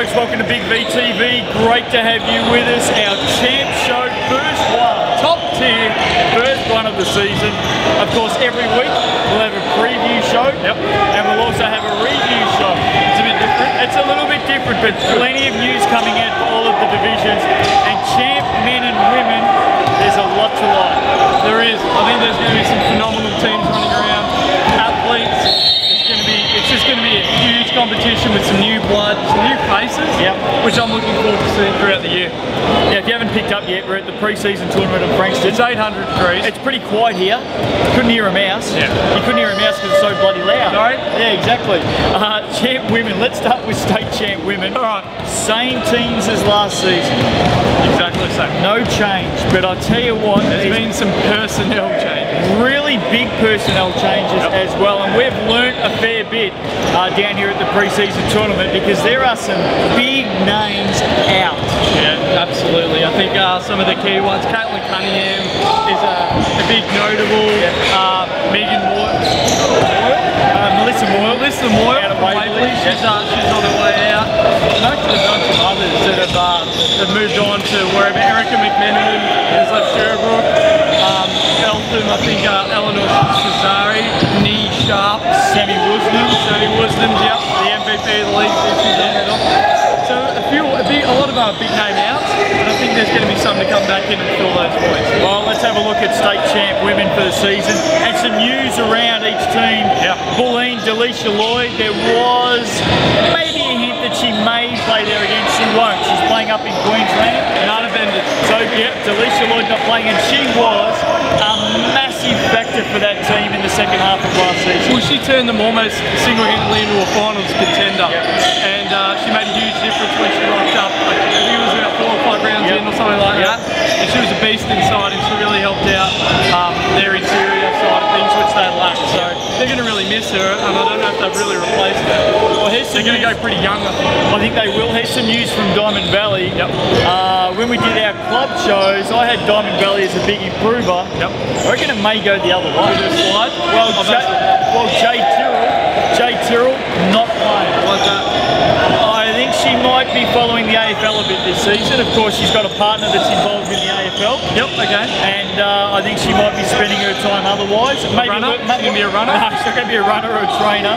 folks, welcome to Big VTV. Great to have you with us. Our Champ Show, first one, top tier, first one of the season. Of course, every week we'll have a preview show, and we'll also have a review show. It's a bit different. It's a little bit different, but plenty of news coming out for all of the divisions. And Champ men and women, there's a lot to like. There is. I think there's going to be some phenomenal teams running around, athletes. It's just going to be a huge competition with some new blood, some new faces, which I'm looking forward to seeing throughout the year. Yeah, if you haven't picked up yet, we're at the pre-season tournament of Frankston. It's 800 degrees. It's pretty quiet here. Couldn't hear a mouse. Yeah. You couldn't hear a mouse because it's so bloody loud. Sorry? Yeah, exactly. Champ women. Let's start with state champ women. All right. Same teams as last season. Exactly the same. No change, but I'll tell you what. There's been some personnel changes. Really big personnel changes as well, and we've learnt a fair bit down here at the pre-season tournament because there are some big names out. Yeah, absolutely. I think some of the key ones, Caitlin Cunningham is a big notable. Megan Moyle, Melissa Moyle out of Waverley. She's on her way out. Most of some others that have moved on to wherever. Erica McMenamin has left Sherbrooke. Eltham, I think Eleanor Cesari, Nee Sharp, Sammy Wisdoms, yep, the MVP of the league this season. So a lot of our big name outs, but I think there's going to be some to come back in and fill those voids. Well, let's have a look at state champ women for the season and some news around each team. Bulleen, Delisha Lloyd, there was maybe a hint that she may play there again. She won't. She's playing up in Queensland. None of ended. So, Delisha Lloyd not playing, and she was a massive factor for that team in the second half of last season. Well, she turned them almost single-handedly into a finals contender, and she made a huge difference when she rocked up. I think it was about 4 or 5 rounds in or something like that, and she was a beast inside, and she really helped out their interior side of things, which they lacked. So they're going to really miss her, and I don't know if they've really replaced her. Well, they're going to go pretty young, I think. I think they will. Here's some news from Diamond Valley. When we did our club shows, I had Diamond Valley as a big improver. I reckon it may go the other way. Well, Jay Tyrrell not playing. What's that? I think she might be following the AFL a bit this season. Of course, she's got a partner that's involved in the AFL. And I think she might be spending her time otherwise. Maybe runner? She's going to be a runner? No, she's not going to be a runner or a trainer.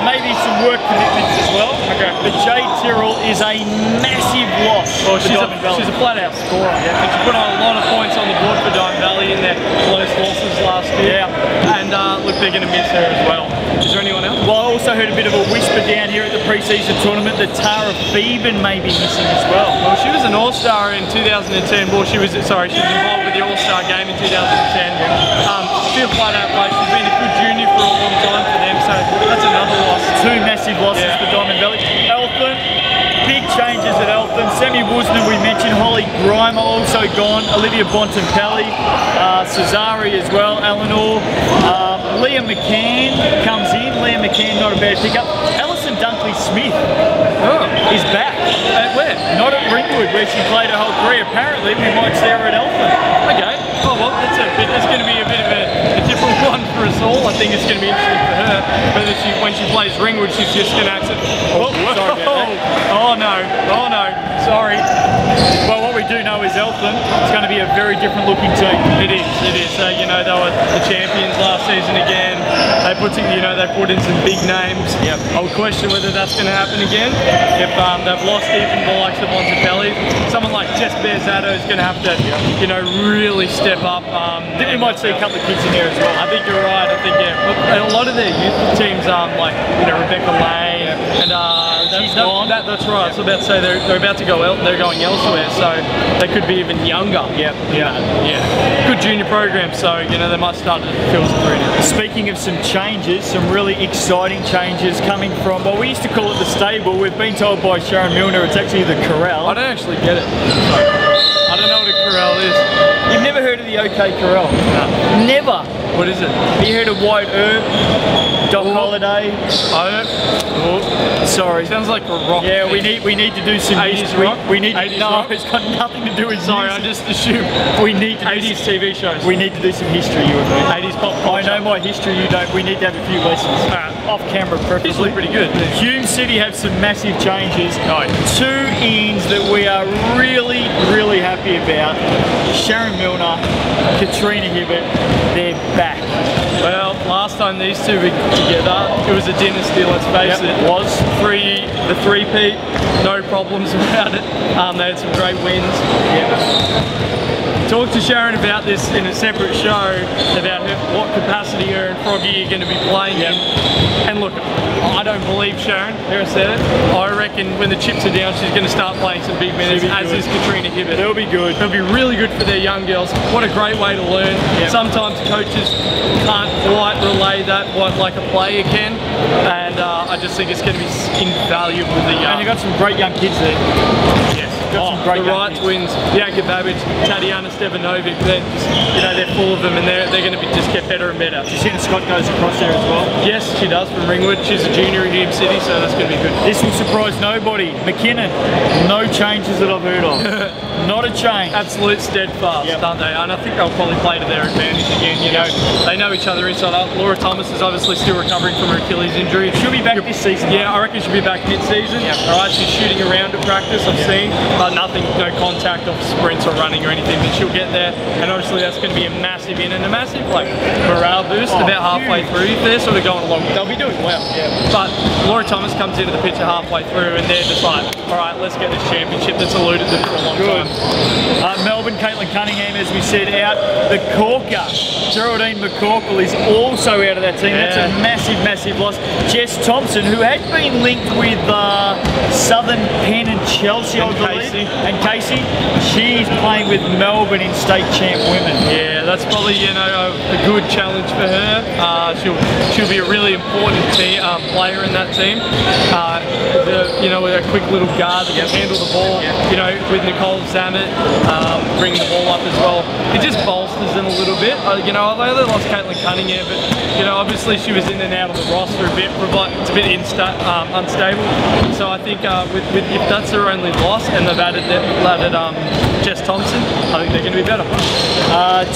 Maybe some work commitments as well. But Jay Tyrrell is a massive loss. Well, she's a flat-out scorer. And she put on a lot of points on the board for Diamond Valley in their close losses last year. And look, they're going to miss her as well. Is there anyone else? Well, I also heard a bit of a whisper down here at the pre-season tournament that Tara Phoeben may be missing as well. Well, she was an All-Star in 2010. Well, she was involved with the All-Star game in 2010. She's a flat-out player. She's been a good junior for a long time for them, so that's another loss. 2 massive losses for Diamond Valley. Eltham, big changes at Eltham. Sammy Woosnam, we mentioned. Holly Grimer also gone. Olivia Bontempelli, Cesari as well. Eleanor. Leah McCann comes in. Leah McCann, not a bad pickup. Alison Dunkley-Smith is back. At where? Not at Ringwood, where she played her whole career. Apparently, we might see her at Eltham. Okay. Oh, well, it's going to be a bit of a different one for us all. I think it's going to be interesting for her. Whether when she plays Ringwood, she's just going to accident. Sorry about that. Oh no. Sorry. Well, what we do know is Eltham is going to be a very different looking team. It is. They were the champions last season again. They put in some big names. I would question whether that's going to happen again. If they've lost even the likes of Bontempelli, someone like Jess Bearzado is going to have to, really step up. I think we might see a couple of kids in there as well. I think you're right. I think a lot of their youth teams, like Rebecca Lane and she's gone. That's right. I was about to say they're about to go. They're going elsewhere, so they could be even younger. Good junior program, so they might start to filter through now. Speaking of some changes, some really exciting changes coming from, well, we used to call it the stable. We've been told by Sharon Milner it's actually the corral. I don't actually get it. I don't know what a corral is. You've never heard of the OK Corral? No. Never. What is it? Have you heard of White Herb? Doc Holiday. Sorry. Sounds like a rock. Yeah, thing. we need to do some 80s rock? We need to, 80s no, rock? it's got nothing to do with Sorry, I music. just assumed We need to 80s TV shows. We need to do some history, you and me. 80s pop I culture. know my history, you don't. We need to have a few lessons. Off camera, preferably. Usually pretty good. Hume City have some massive changes. Oh. 2 ins that we are really, really happy about. Sharon Milner, Katrina Hibbert, they're back. Well, last time these two were together, it was a dynasty, let's face it. It was. The three-peat, no problems about it. They had some great wins. Talk to Sharon about this in a separate show, about what capacity her and Froggy are going to be playing in. And look, I don't believe Sharon, there I said it. I reckon when the chips are down, she's going to start playing some big minutes, as is Katrina Hibbert. They'll be good. It'll be really good for their young girls. What a great way to learn. Sometimes coaches can't quite relay that like a player can, and I just think it's going to be invaluable with the young. And you've got some great young kids there. Yes. Got some great the young Wright kids. twins, Janka Babic, Tatiana Stevanovic, they're full of them, and they're going to just get better and better. You see that Scott goes across there as well? Yes, she does, from Ringwood. She's a junior in Hume City, so that's going to be good. This will surprise nobody. McKinnon, no changes that I've heard of. Not a change. Absolute steadfast, aren't they? And I think they'll probably play to their advantage again. You know, they know each other inside out. Laura Thomas is obviously still recovering from her Achilles injury. She'll be back this season. Yeah, I reckon she'll be back mid-season. All right, she's shooting around at practice, I've seen, but nothing, no contact of sprints or running or anything, but she'll get there, and obviously that's going to be a massive in and a massive morale boost about halfway through. They're sort of going along, they'll be doing well. But Laura Thomas comes into the picture halfway through, and they're just like, all right, let's get this championship that's eluded them for a long time. Melbourne, Caitlin Cunningham, as we said, out. The corker, Geraldine McCorkle, is also out of that team. That's a massive, massive loss. Jess Thompson, who had been linked with Southern Penn and Chelsea, I believe. And Casey, she's playing with Melbourne in state champ women. Yeah, that's probably, you know, a good challenge for her. She'll be a really important player in that team. You know, with a quick little guard that can handle the ball. You know, with Nicole Zammit bringing the ball up as well. It just bolsters them a little bit. You know, they lost Caitlin Cunningham, but you know, obviously she was in and out of the roster a bit. It's a bit unstable. So I think if that's their only loss, and they've added Jess Thompson, I think they're going to be better.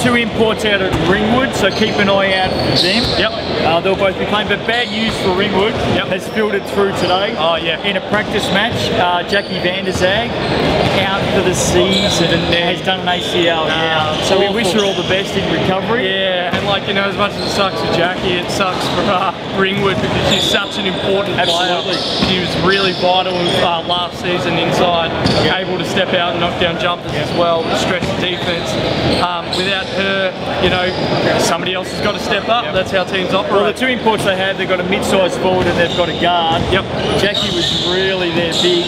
2 imports out of Ringwood, so keep an eye out for them. They'll both be playing, but bad news for Ringwood has filtered through today. In a practice match, Jackie Van der Zag out for the season and has done an ACL. So we wish her all the best in recovery. And like, you know, as much as it sucks for Jackie, it sucks for Ringwood because she's such an important player. She was really vital last season inside, able to step out and knock down jumpers as well, stretch the defense. Without her, you know, somebody else has got to step up. That's how teams operate. Well, the 2 imports they have, they've got a mid-sized forward and they've got a guard. Jackie was really their big.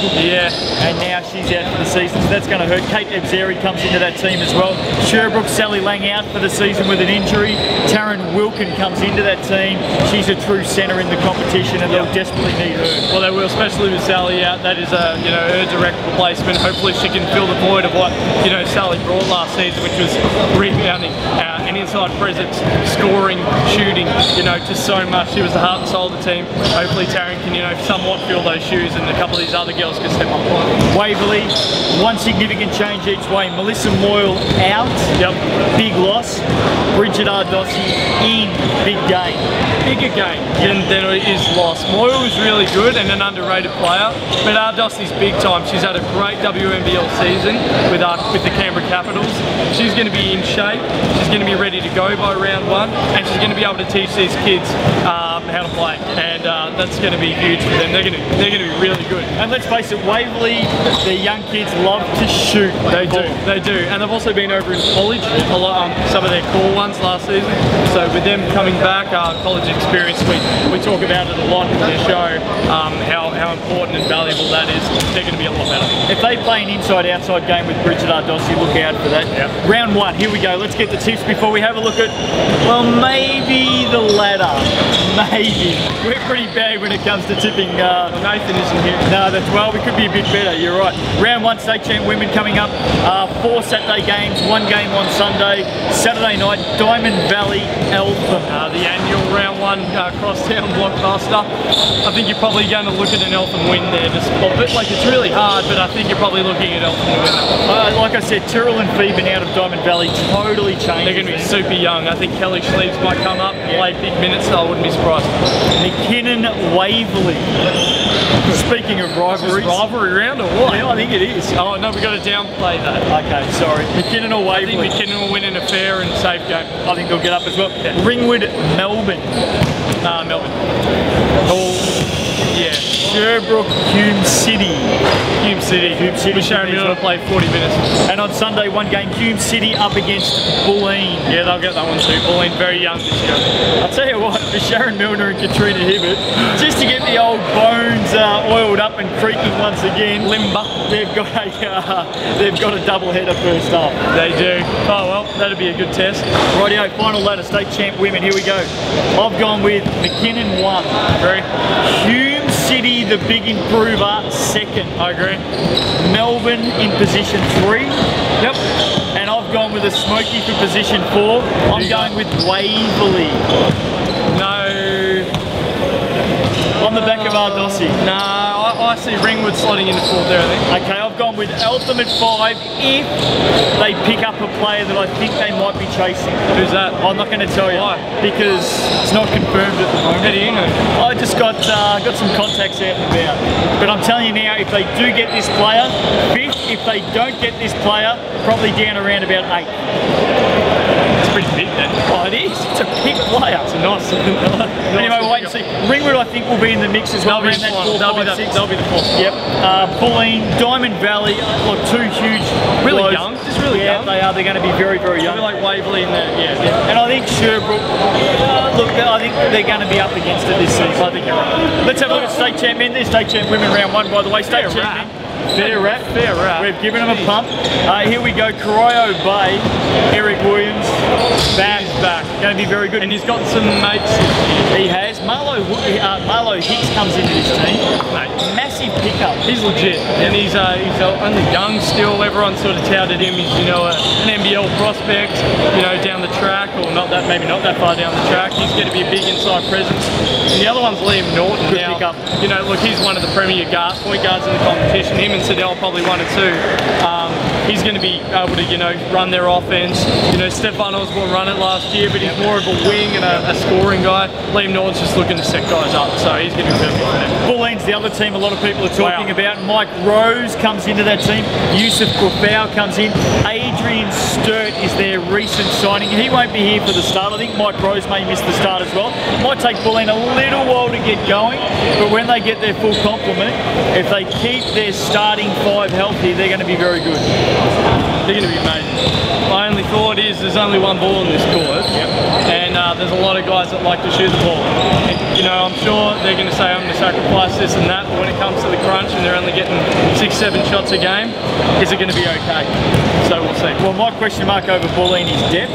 And now she's out for the season, so that's going to hurt. Kate Ebzeri comes into that team as well. Sherbrooke, Sally Lang out for the season with an injury. Taryn Wilkin comes into that team. She's a true centre in the competition, and they'll desperately need her. Well, they will, especially with Sally out. That is you know, her direct replacement. Hopefully, she can fill the void of what, you know, Sally brought last season, which was rebounding, an inside presence, scoring, shooting. You know, just so much. She was the heart and soul of the team. Hopefully, Taryn can, you know, somewhat fill those shoes, and a couple of these other girls can step up. Waverley, 1 significant change each way. Melissa Moyle out. Big loss. Bridget Ardossi in. Big game. Bigger game than it is lost. Moyle was really good and an underrated player, but Ardossi's big time. She's had a great WNBL season with the Canberra Capitals. She's going to be in shape. She's going to be ready to go by round 1, and she's going to be able to teach these kids how to play, and that's going to be huge for them. They're going to be really good. And let's face it, Waverley, the young kids love to shoot. They do, and they've also been over in college a lot, some of their core ones last season. So with them coming back, college experience, we talk about it a lot in the show, how important and valuable that is. They're going to be a lot better. If they play an inside-outside game with Bridget Ardossi, look out for that. Round 1, here we go. Let's get the tips before we have a look at, well, maybe the ladder. Maybe. We're pretty bad when it comes to tipping. Nathan isn't here. No, that's well, we could be a bit better, you're right. Round 1 state champ women coming up. 4 Saturday games, 1 game on Sunday. Saturday night, Diamond Valley, Eltham. The annual round 1 crosstown blockbuster. I think you're probably going to look at an Eltham win there. Just a bit like it's really hard, but I think you're probably looking at Eltham to win. Like I said, Tyrrell and Phoeben out of Diamond Valley totally changed. They're going to be super young. I think Kelly Schleves might come up, play big minutes, so I wouldn't be surprised. McKinnon Waverley. Speaking of rivalries. Rivalry round or what? Yeah, I think it is. Oh no, we've got to downplay that. Okay, sorry. McKinnon or Waverley? I think McKinnon will win in a fair and safe game. I think they'll get up as well. Yeah. Ringwood, Melbourne. Melbourne. Yeah. Sherbrooke, Hume City. Hume City. With Sharon Miller to play 40 minutes. And on Sunday, 1 game, Hume City up against Bulleen. Yeah, they'll get that one too. Bulleen, very young this year. I'll tell you what, for Sharon Milner and Katrina Hibbert, just to get the old bones oiled up and creaking once again, Limber. They've got a double header first half. They do. Oh well, that'll be a good test. Rightio, final ladder, state champ women, here we go. I've gone with McKinnon 1. Agree. Hume City, the big improver, 2nd. I agree. Melbourne in position 3. Yep. And I've gone with a Smoky for position 4. I'm going with Waverley. No. On the back of Ardossi. No, I see Ringwood slotting into 4th there, I think. Okay, I've gone with Eltham at 5 if they pick up a player that I think they might be chasing. Who's that? I'm not going to tell you. Why? Because it's not confirmed at the moment. How do you know? I just got some contacts out and about. But I'm telling you now, if they do get this player, 5th. If they don't get this player, probably down around about 8th. It's pretty big then. Oh, it is. It's a big player. It's a nice. Anyway, we'll wait and see. Ringwood, I think, will be in the mix as well. They'll be the 4th. Yep. Bulleen, Diamond Valley, look, 2 huge. Really blows. young. Just really yeah, young. they are. They're going to be very, very young. Like Waverley in there. Yeah. And I think Sherbrooke, look, I think they're going to be up against it this season. I think you're right. Let's have a look at state champ men. There's state champ women round 1, by the way. State champ men. Fair rap. We've given them a pump. Here we go, Corio Bay, Eric Williams, back. Going to be very good. And he's got some mates. He has. Marlo Hicks comes into this team. Mate. Massive pickup. He's legit. And he's only young still. Everyone sort of touted him as, you know, an NBL prospect, you know, down the track, or maybe not that far down the track. He's going to be a big inside presence. And the other one's Liam Norton. Good now, pickup. You know, look, he's one of the premier point guards in the competition. Him and Siddell probably 1 or 2. He's going to be able to, you know, run their offense. You know, Stefan Osborne run it last year, but he's more of a wing and a scoring guy. Liam Norton's just looking to set guys up, so he's going to be perfect for them. Bulleen's the other team a lot of people are talking about. Mike Rose comes into that team. Yusuf Kufau comes in. Adrian Sturt is their recent signing. He won't be here for the start. I think Mike Rose may miss the start as well. It might take Bulleen a little while to get going, but when they get their full complement, if they keep their starting 5 healthy, they're going to be very good. They're going to be amazing. My only thought is there's only 1 ball in this court, and there's a lot of guys that like to shoot the ball. And, you know, I'm sure they're going to say I'm going to sacrifice this and that, but when it comes to the crunch and they're only getting 6-7 shots a game, is it going to be okay? So we'll see. Well, my question mark over Bulleen is depth.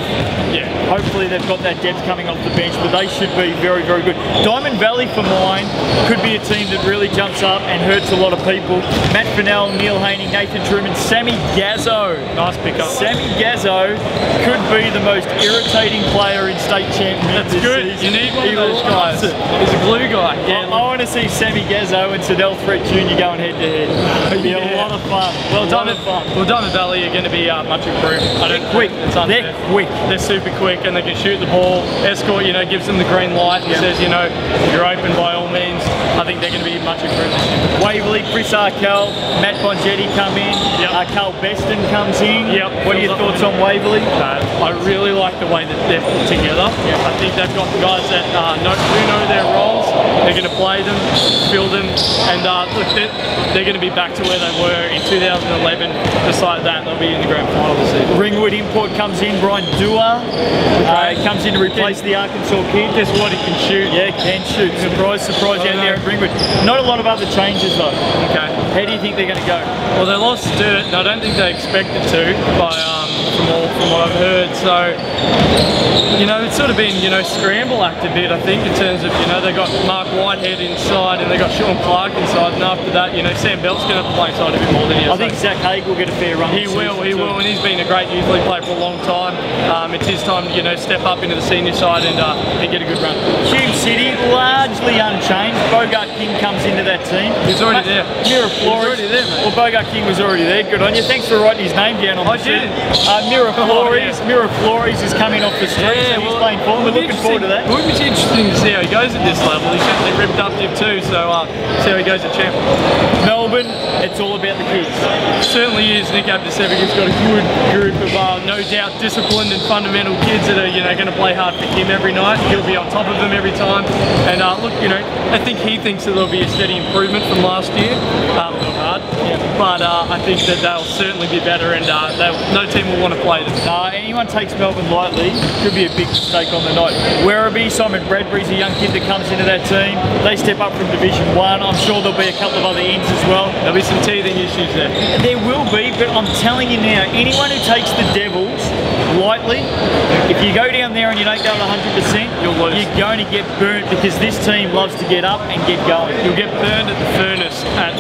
Yeah. Hopefully they've got that depth coming off the bench, but they should be very, very good. Diamond Valley, for mine, could be a team that really jumps up and hurts a lot of people. Matt Fennell, Neil Haney, Nathan Truman, Sammy Gazzo. Nice pickup. Sammy Gazzo could be the most irritating player in state championship. That's good. Season. You need one of those guys. He's a glue guy. Yeah, I want to see Sammy Gazzo and Siddell Threat Jr. going head to head. It'd be a lot of fun. Well, Diamond Valley are going to be much improved. They're quick. They're quick. They're super quick and they can shoot the ball. Escort, you know, gives them the green light and says, you know, you're open by all means. I think they're going to be much improved this year. Waverley, Chris Arkell, Matt Bongetti come in. Carl Beston comes in. What are your thoughts on Waverley? I really like the way that they're put together. I think they've got guys that do know their roles. They're going to play them, fill them, and look, they're going to be back to where they were in 2011. Just like that, they'll be in the grand final this season. Ringwood import comes in, Brian Dua. Comes in to replace the Arkansas kid. Guess what? He can shoot. Yeah, can shoot. Surprise, surprise out there at Ringwood. Not a lot of other changes though. Okay. How do you think they're going to go? Well, they lost Dirt, and I don't think they expected to, from what I've heard. So, you know, it's sort of been, you know, scramble act a bit, I think, in terms of, you know, they got Mark Whitehead inside and they got Sean Clark inside, and after that, you know, Sam Belt's going to have to play inside a bit more than he is. I think Zach Haig will get a fair run. He will, and he's been a great youth league player for a long time. It's his time to, you know, step up into the senior side and get a good run. Hume City, largely unchanged. Bogart King comes into that team. He's already there. Mira Flores. He's already there, mate. Well, Bogart King was already there. Good on you. Thanks for writing his name down on the sheet. Mira Flores. Yeah. Mira Flores is coming off the street. So he's playing for them. We're looking forward to that. It would be interesting to see how he goes at this level. He's certainly ripped up Div 2, so see how he goes at champ. Melbourne, it's all about the kids. Certainly is. Nick Abdisevic's got a good group of no doubt disciplined and fundamental kids that are, you know, going to play hard for him every night. He'll be on top of them every time. And look, you know, I think he thinks that there'll be a steady improvement from last year. A little hard, but I think that they'll certainly be better, and no team will want to play them. Anyone takes Melbourne lightly could be a big mistake on the night. Werribee, Simon Bradbury's a young kid that comes into that team. They step up from Division 1. I'm sure there'll be a couple of other ends as well. There'll be some teething issues there. There will be, but I'm telling you now, anyone who takes the Devils lightly, if you go down there and you don't go at 100%, you'll lose. You're going to get burnt, because this team loves to get up and get going. You'll get burned at the furnace at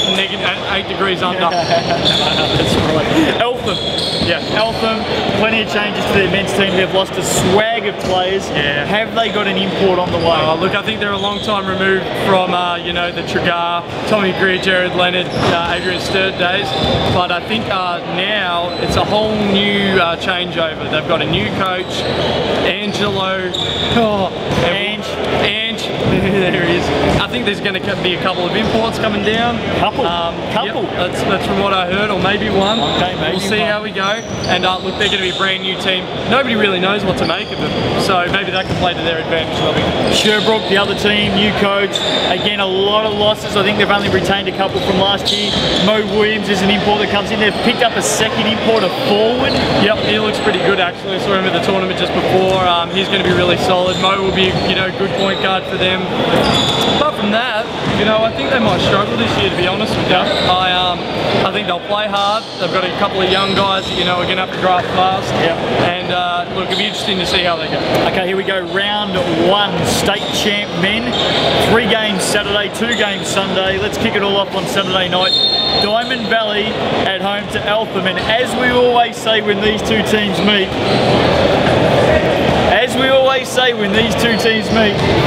8 degrees under. That's right. Eltham. Yeah, Eltham, plenty of changes to their men's team. They've lost a swag of players. Yeah. Have they got an import on the way? Look, I think they're a long time removed from, you know, the Tregar, Tommy Greer, Jared Leonard, Adrian Sturt days. But I think now it's a whole new changeover. They've got a new coach, Angelo. Ange. There he is. I think there's going to be a couple of imports coming down. Couple? Yep, that's from what I heard, or maybe one. Okay, maybe we'll see how we go. And look, they're going to be a brand new team. Nobody really knows what to make of them, so maybe that can play to their advantage. Sherbrooke, the other team, new coach. Again, a lot of losses. I think they've only retained a couple from last year. Mo Williams is an import that comes in. They've picked up a second import, a forward. Yep, he looks pretty good actually. I saw him at the tournament just before. He's going to be really solid. Mo will be, you know, good point guard for them. Apart from that, you know, I think they might struggle this year, to be honest with you. I think they'll play hard. They've got a couple of young guys that, you know, are going to have to draft fast. Yep. And look, it'll be interesting to see how they go. Okay, here we go. Round 1, state champ men. 3 games Saturday, 2 games Sunday. Let's kick it all off on Saturday night. Diamond Valley at home to Eltham. And as we always say when these two teams meet,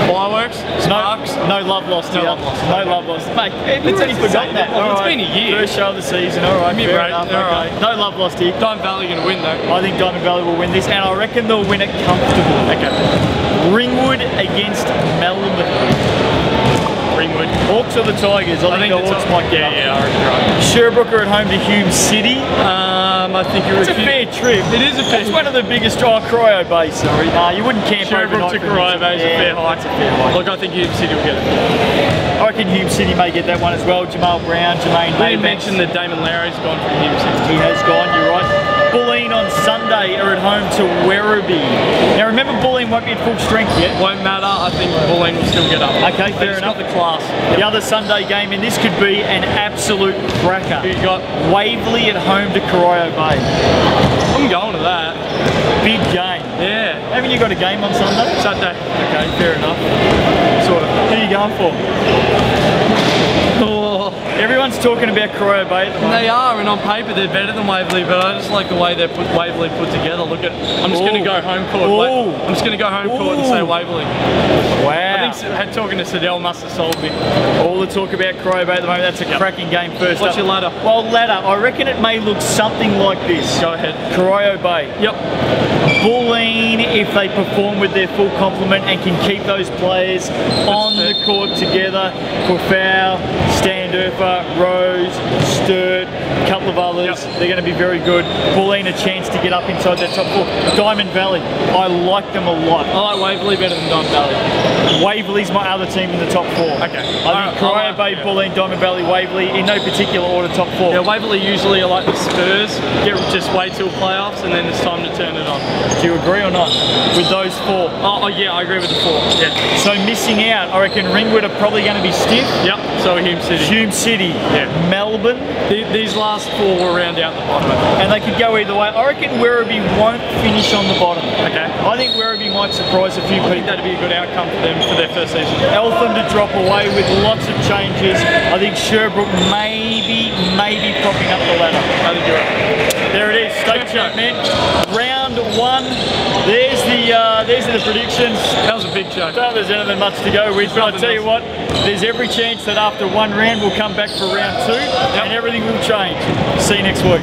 Fireworks, sparks. No love lost here. No love lost. No love lost. Mate, it's only forgotten that. It's been a year. First show of the season. All right, fair enough. Okay. No love lost here. Diamond Valley going to win though. I think Diamond Valley will win this, and I reckon they'll win it comfortably. Okay. Ringwood against Melbourne. Ringwood. Hawks or the Tigers? I think the Hawks might get up. Yeah, I reckon right. Sherbrooke are at home to Hume City. I think It's a fair trip. It is a fair. It's one of the biggest. Cryo Bay, sorry. You wouldn't camp Sherbrooke overnight. to Cryo Bay is a fair hike. It's a fair hike. Look, I think Hume City will get it. I reckon Hume City may get that one as well. Jamal Brown, Jermaine We Maybanks. mentioned that Damon Lowry's gone from Hume City. He has gone, you're right. Bulleen on Sunday are at home to Werribee. Now remember, Bulleen won't be at full strength yet. Won't matter. I think Bulleen will still get up. Okay, fair enough. Got the class. The other Sunday game, and this could be an absolute cracker. Who you got? Waverley at home to Corio Bay. I'm going to that. Big game. Yeah. Haven't you got a game on Sunday? Saturday. Okay, fair enough. Sort of. Who are you going for? Oh. Everyone's talking about Corio Bay at the moment. They are, and on paper they're better than Waverley, but I just like the way they're Waverley put together. Look at, I'm just going to go home court. I'm just going to go home court and say Waverley. Wow. I think talking to Siddell must have sold me. All the talk about Corio Bay at the moment. That's a cracking game first. What's your ladder? Well, ladder, I reckon it may look something like this. Go ahead. Corio Bay. Yep. Bulleen, if they perform with their full complement and can keep those players on the court together. Kofau, Standurfer, Rose, Sturt, a couple of others. They're going to be very good. Bulleen a chance to get up inside that top 4. Diamond Valley, I like them a lot. I like Waverley better than Diamond Valley. Waverley's my other team in the top 4. Okay. I think Corio Bay, Bulleen, Diamond Valley, Waverley, in no particular order, top 4. Yeah, Waverley usually are like the Spurs, just wait till playoffs and then it's time to turn it on. Do you agree or not with those 4? Oh yeah, I agree with the 4. Yeah. So missing out, I reckon Ringwood are probably going to be stiff. Yep. So Hume City. Hume City, Melbourne. These last 4 will round out the bottom. And they could go either way. I reckon Werribee won't finish on the bottom. Okay. I think Werribee might surprise a few I think people. that'd be a good outcome for them for their first season. Eltham to drop away with lots of changes. I think Sherbrooke maybe propping up the ladder. I think you're right. There it is, state champ, man. Round 1. There's the predictions. That was a big show. Don't there's anything much to go with, but I tell you what, there's every chance that after 1 round we'll come back for round 2 and everything will change. See you next week.